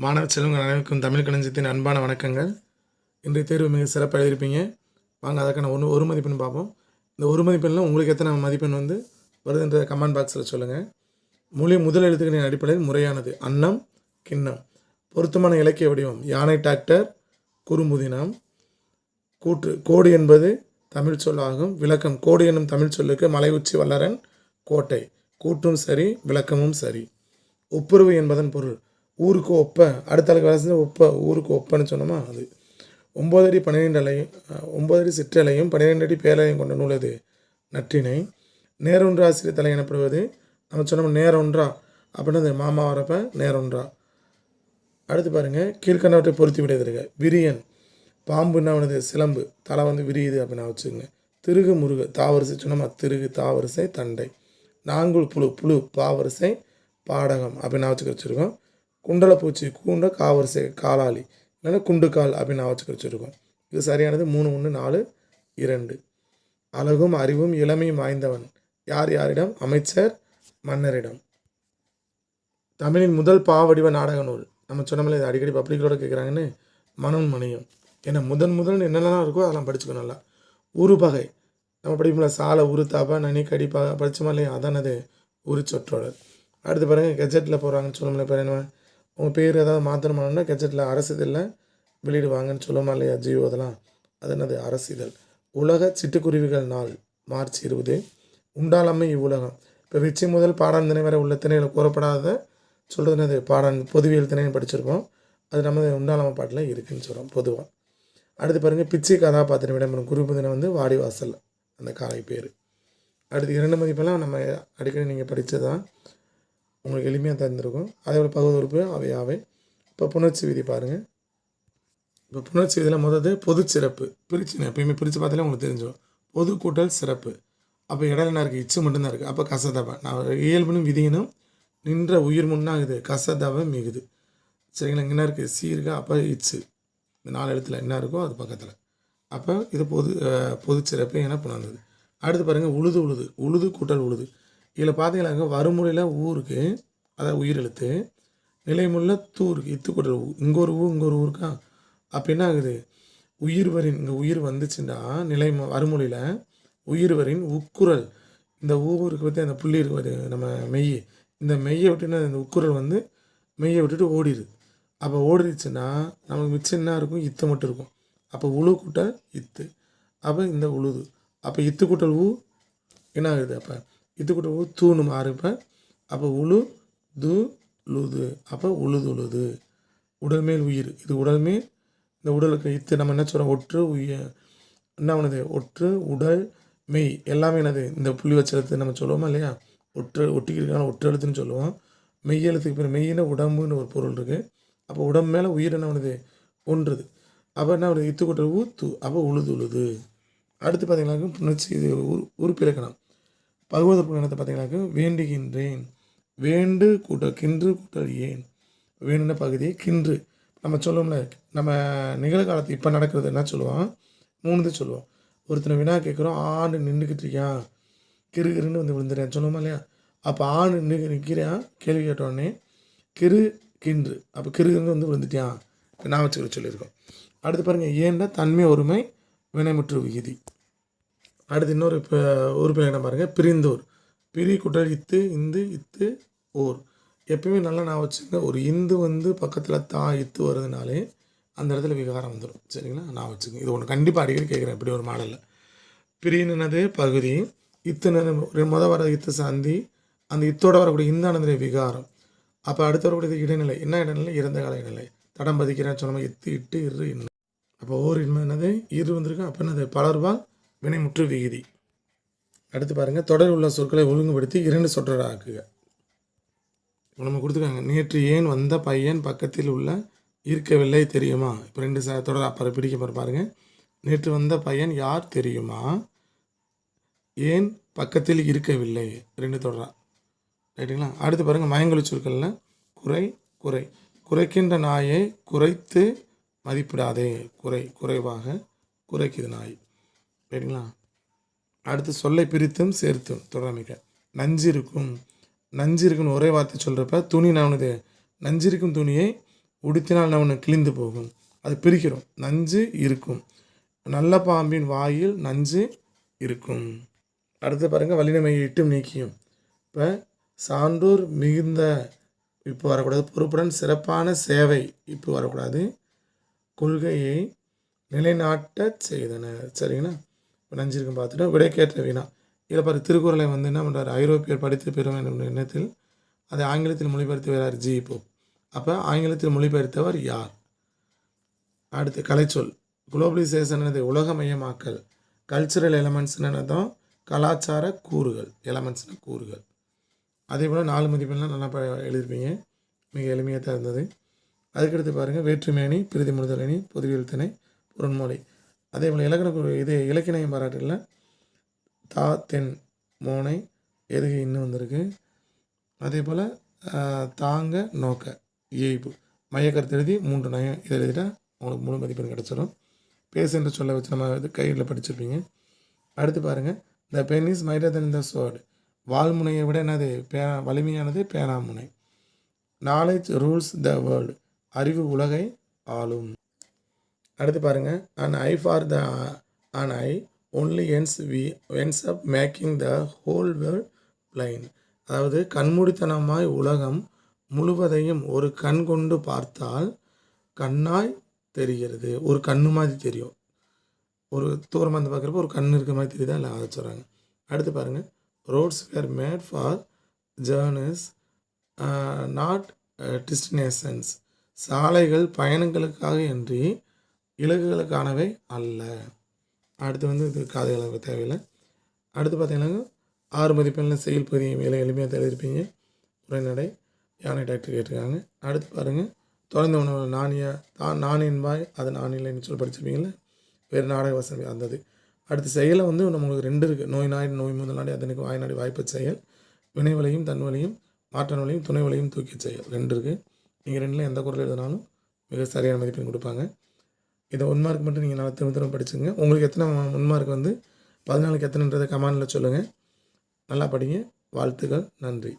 மாணவ செல்வங்கள் அனைவருக்கும் தமிழ் களஞ்சியத்தின் அன்பான வணக்கங்கள். இன்றைய தேர்வு மிக சிறப்பாக எழுதியிருப்பீங்க. வாங்க அதுக்கான ஒரு மதிப்பெண் பார்ப்போம். இந்த ஒரு மதிப்பெண்ணில் உங்களுக்கு எத்தனை மதிப்பெண் வருதுன்ற கமெண்ட் பாக்ஸில் சொல்லுங்கள். மொழி முதல் எழுத்துக்களின் அடிப்படையில் முறையானது அன்னம் கிண்ணம். பொருத்தமான இலக்கிய வடிவம் யானை டிராக்டர் குறும்புதினம். கூற்று கோடு என்பது தமிழ் சொல் ஆகும். விளக்கம் கோடு என்னும் தமிழ் சொல்லுக்கு மலை உச்சி வல்லரன் கோட்டை. கூற்றும் சரி விளக்கமும் சரி. ஒப்புரவு என்பதன் பொருள் ஊருக்கு ஒப்ப அடுத்த காலத்தில் ஒப்ப ஊருக்கு ஒப்பன்னு சொன்னோமா அது. 9 அடி 12 அலையும் 9 அடி சிற்றலையும் 12 அடி பேரலையும் கொண்ட நூல் அது நற்றிணை. நேரொன்றா சிறு தலை எனப்படுவது நம்ம சொன்னோம் நேரொன்றா அப்படின்னா அது மாமா வரப்ப நேரொன்றா. அடுத்து பாருங்கள் கீழ்கண்டவற்றை பொருத்தி விடுவதற்கு விரியன் பாம்புன்னா அவனது சிலம்பு தலை விரியுது அப்படின்னா வச்சுக்கோங்க. திருகு முருகு தாவரிசை சொன்னோமா திருகு தாவரிசை தண்டை. நாங்குள் புழு புழு பாவரிசை பாடகம் அப்படின்னு வச்சுருக்கோம். குண்டலப்பூச்சி கூண்ட காவரிசை காலாளி இல்லைன்னா குண்டுக்கால் அப்படின்னு வச்சுருக்கோம். இது சரியானது 3 1 4 2. அழகும் அறிவும் இளமையும் வாய்ந்தவன் யார் யாரிடம்? அமைச்சர் மன்னரிடம். தமிழின் முதல் பாவடிவ நாடக நூல் நம்ம சொன்னோம்ல இது அடிக்கடி பப்ளிக்கோட கேட்குறாங்கன்னு மனம் மணியம். ஏன்னா முதல் என்னெல்லாம் இருக்கோ அதெல்லாம் படிச்சுக்கணும் நல்லா. உருபகை நம்ம படிப்போம்ல சாலை உரு தாப்பா நனி கடிப்பாக படித்தோமா இல்லையா அதான் அது உரு சொற்றொடர். அடுத்து பாருங்கள் கெஜெட்டில் போகிறாங்கன்னு சொல்லுவோம்ல இப்போ என்ன உங்கள் பேர் ஏதாவது மாற்றணுமானா கெஜெட்டில் அரசிதழில் வெளியிடுவாங்கன்னு சொல்லுவோமா இல்லையா ஜியோ அதெல்லாம் அது என்னது அரசிதழ். உலக சிட்டுக்குருவிகள் நாள் மார்ச் 20. உண்டாளம்மை இவ்வுலகம். இப்போ வெற்றி முதல் பாடான் திணை வரை உள்ள திணையில் கூறப்படாத சொல்கிறது என்னது பாடான் பொதுவியல் திணைன்னு படிச்சிருக்கோம். அது நம்ம உண்டாளம்மை பாட்டில் இருக்குதுன்னு சொல்கிறோம் பொதுவாக. அடுத்து பாருங்கள் பிச்சை கதாபாத்திரம் இடம்பெறும் குறிப்பு தினம் வாடிவாசல் அந்த காலை பேர். அடுத்து 2 மதிப்பெல்லாம் நம்ம அடிக்கடி நீங்கள் படித்தது தான் உங்களுக்கு எளிமையாக தந்திருக்கும். அதே போல் பகுதி உறுப்பு அவை. இப்போ புணர்ச்சி விதி பாருங்கள். இப்போ புணர்ச்சி விதியில் முதல்ல பொது சிறப்பு பிரிச்சுன்னு எப்பயுமே பிரித்து பார்த்தாலே உங்களுக்கு தெரிஞ்சிடும். பொது கூட்டல் சிறப்பு. அப்போ இடையில என்ன இருக்குது இச்சு மட்டும்தான் இருக்குது. அப்போ கசதவை நான் இயல்புனும் விதியினும் நின்ற உயிர் முன்னாகுது கசதவை மிகுது. சரிங்களா இங்கே என்ன இருக்குது சி இருக்கா அப்போ இச்சு இந்த 4 எழுத்துல என்ன இருக்கோ அது பக்கத்தில். அப்போ இது பொது சிறப்பு என புணர்ந்தது. அடுத்து பாருங்கள் உழுது உழுது உழுது கூட்டல் உழுது. இதில் பார்த்தீங்கன்னாங்க வறுமுறையில் ஊருக்கு அதாவது உயிரெழுத்து நிலைமுள்ள தூருக்கு இத்து கூட்டல் இங்கே ஒரு இங்கே ஒரு ஊருக்கா. அப்போ என்ன ஆகுது உயிர்வரின் இங்கே உயிர் வந்துச்சுன்னா நிலை வறுமொழியில் உயிர்வரின் உக்குரல் இந்த ஊருக்கு பற்றி அந்த புள்ளி இருக்கு நம்ம மெய் இந்த மெய்யை விட்டுன்னா இந்த உக்குரல் மெய்யை விட்டுட்டு ஓடிடுது. அப்போ ஓடிடுச்சுன்னா நமக்கு மிச்சம் என்ன இருக்கும் இத்து மட்டும் இருக்கும். அப்போ உழு கூட்டல் இத்து அப்போ இந்த உழுது. அப்போ இத்து கூட்டல் ஊ என்ன ஆகுது அப்போ இத்து கூட்டல் ஊ தூணு மாறுப்ப. அப்போ உழு து லுது அப்போ உழுது உழுது. உடல் மேல் உயிர் இது உடல் மேல் இந்த உடலுக்கு இத்து நம்ம என்ன சொல்கிறோம் ஒற்று உயிர் என்ன ஆனது ஒற்று உடல் மெய் எல்லாமே என்னது இந்த புள்ளி வச்செழுத்து நம்ம சொல்லுவோமா இல்லையா ஒட்டிக்கிறதுக்கான ஒற்று எழுத்துன்னு சொல்லுவோம். மெய் எழுத்துக்கு பேர் மெய்யின உடம்புன்னு ஒரு பொருள் இருக்குது. அப்போ உடம்பு மேலே உயிர் என்ன பண்ணுது ஒன்றுது. அப்போ என்ன வருது இத்து கூட்டல் ஊத்து அப்போ உழுது உழுது. அடுத்து பார்த்தீங்கன்னாக்க புணர்ச்சி இது உறுப்பிலக்கணம் பகுவத புலனத்தை பார்த்தீங்கன்னாக்க வேண்டுகின்றேன் வேண்டு கூட்டல் கின்று கூட்டல் ஏன் வேணுன்ற பகுதி கின்று நம்ம சொல்லுவோம்ல நம்ம நிகழ்காலத்து இப்போ நடக்கிறது என்ன சொல்லுவோம் 3 சொல்லுவோம். ஒருத்தனை வினா கேட்குறோம் ஆண்டு நின்றுக்கிட்டு இருக்கியான் கிருகிருன்னு விழுந்துறேன் சொல்லுவோமா இல்லையா. அப்போ ஆண் நிற்கிறான் கேள்வி கேட்டோடனே கிரு கின்று அப்போ கிருகிருன்னு விழுந்துட்டியான் நான் வச்சுக்கிற சொல்லியிருக்கோம். அடுத்து பாருங்கள் ஏன்னா தன்மை ஒருமை வினைமுற்று விகுதி. அடுத்து இன்னொரு இப்போ உறுப்பினர் பாருங்கள் பிரிந்தோர் பிரி குட்டல் இத்து இந்து இத்து ஓர். எப்பயுமே நல்லா நான் வச்சுங்க ஒரு இந்து பக்கத்தில் இத்து வருதுனாலே அந்த இடத்துல விகாரம் வந்துடும். சரிங்களா நான் வச்சுக்கோங்க இது ஒன்று கண்டிப்பாக அடிக்கடி கேட்குறேன் இப்படி ஒரு மாடலில். பிரினது பகுதி இத்துன்னு வர இத்து சாந்தி அந்த இத்தோடு வரக்கூடிய இந்தானது விகாரம். அப்போ அடுத்து வரக்கூடியது இடைநிலை என்ன இடைநிலை இறந்த கால இடைநிலை தடம் பதிக்கிறேன்னு சொன்னால் இத்து இட்டு இரு இன்னும். அப்போ ஓர் இன்மை என்னது இரு வந்திருக்கு. அப்போ என்னது பலர்வால் வினைமுற்று விகுதி. அடுத்து பாருங்கள் தொடர் உள்ள சொற்களை ஒழுங்குபடுத்தி 2 சொற்றொடர் ஆக்குக. நம்ம கொடுத்துருக்காங்க நேற்று ஏன் வந்த பையன் பக்கத்தில் உள்ள இருக்கவில்லை தெரியுமா. இப்போ 2 தொடர் அப்புறம் பிடிக்க பாருங்கள். நேற்று வந்த பையன் யார் தெரியுமா ஏன் பக்கத்தில் இருக்கவில்லை 2 தொடரா ரைட்டுங்களா. அடுத்து பாருங்கள் மயங்கொலி சொற்களில் குறை குறை குறைக்கின்ற நாயை குறைத்து மதிப்பிடாதே குறைவாக குறைக்குது நாய் ரைட்டுங்களா. அடுத்து சொல்லை பிரித்தும் சேர்த்தும் தொடரமைக்க நஞ்சிருக்குன்னு ஒரே வார்த்தை சொல்கிறப்ப துணி நான் நஞ்சிருக்கும் துணியை உடுத்தினால் என்ன ஒன்று கிழிந்து போகும். அது பிரிக்கிறோம். நஞ்சு இருக்கும். நல்ல பாம்பின் வாயில் நஞ்சு இருக்கும். அடுத்து பாருங்கள், வல்லினமையை இட்டும் நீக்கியும். இப்போ சான்றோர் மிகுந்த இப்போ வரக்கூடாது. பொறுப்புடன் சிறப்பான சேவை இப்போ வரக்கூடாது. கொள்கையை நிலைநாட்ட செய்தன. சரிங்களா? இப்போ நஞ்சிருக்கும் பார்த்துட்டு விடைக்கேற்ற வினா. இதில் பாரு, திருக்குறளை வந்து என்ன பண்ணுறாரு, ஐரோப்பியர் படித்து பெறும் என்ற எண்ணத்தில் அதை ஆங்கிலத்தில் மொழிபெயர்த்து வரார் ஜி போப். அப்போ ஆங்கிலத்தில் மொழிபெயர்த்தவர் யார்? அடுத்து கலைச்சொல். குளோபலைசேஷன் என்னது? உலகமயமாக்கல். கல்ச்சுரல் எலமெண்ட்ஸ்னு என்னதான்? கலாச்சார கூறுகள். எலமெண்ட்ஸ்னு கூறுகள். அதே போல் 4 மதிப்பெண்லாம் நல்லா எழுதியிருப்பீங்க. மிக எளிமையாக தான் இருந்தது. அதுக்கடுத்து பாருங்கள், வேற்றுமேனி, பிரிதி முறுதலணி, பொதுவியல் திணை, பொருண்மொழி. அதே போல் இலக்கியம் பாராட்டுகளில் தா, தென், மோனை, எதுகை இன்னும் வந்திருக்கு. அதே போல் தாங்க, நோக்க, இயைபு, மையக்கருத்து எழுதி 3 நயம் இதை எழுதிட்டால் உங்களுக்கு முழு மதிப்பெண் கிடச்சிடும். பேசு என்று சொல்ல வச்சு நம்ம கையில் படிச்சிருப்பீங்க. அடுத்து பாருங்கள், the pen is mightier than the sword. வால்முனையை விட என்னது? வலிமையானது பேனாமுனை. Knowledge rules the world. அறிவு உலகை ஆளும். அடுத்து பாருங்கள், an eye for the an eye only ends up making the whole world blind. அதாவது கண்மூடித்தனமாய் உலகம் முழுவதையும் ஒரு கண் கொண்டு பார்த்தால் கண்ணாய் தெரிகிறது. ஒரு கண்ணு மாதிரி தெரியும். ஒரு தூரமாக வந்து பார்க்குறப்ப ஒரு கண் இருக்கிற மாதிரி தெரியுதா? இல்லை, அதை சொல்கிறாங்க. அடுத்து பாருங்கள், roads were made for journeys not destinations. சாலைகள் பயணங்களுக்காக என்று இலக்குகளுக்கானவை அல்ல. அடுத்து வந்து இது காதுகளுக்கு தேவையில்லை. அடுத்து பார்த்தீங்கன்னா 6 மதிப்பெண்ணில் செயல் பகுதியை மேலே எளிமையாக எழுதியிருப்பீங்க. உரைநடை, யானை டாக்டர் கேட்டிருக்காங்க. அடுத்து பாருங்கள், தொடர்ந்து உணவு நான் என்பாய் அது நான் இல்லைன்னு சொல்லி படிச்சிருப்பீங்களே, வேறு நாடக வசனம் அந்தது. அடுத்து செயலை வந்து நம்மளுக்கு 2 இருக்குது. நோய் நாடி, நோய் முதல் நாடி, அதனுக்கு வாய் நாடி வாய்ப்பு செயல். வினைவலையும் தன்வலையும் மாற்ற வலையும் துணை வலையும் தூக்கி செயல் 2 இருக்குது. நீங்கள் 2ல் எந்த குரல் எழுதினாலும் மிக சரியான மதிப்பெண் கொடுப்பாங்க. இதை 1 மார்க் மட்டும் நீங்கள் நல்லா திரும்ப படிச்சுங்க. உங்களுக்கு எத்தனை 1 மார்க் வந்து 14க்கு எத்தனைன்றதை கமெண்டில் சொல்லுங்கள். நல்லா படிங்க. வாழ்த்துக்கள். நன்றி.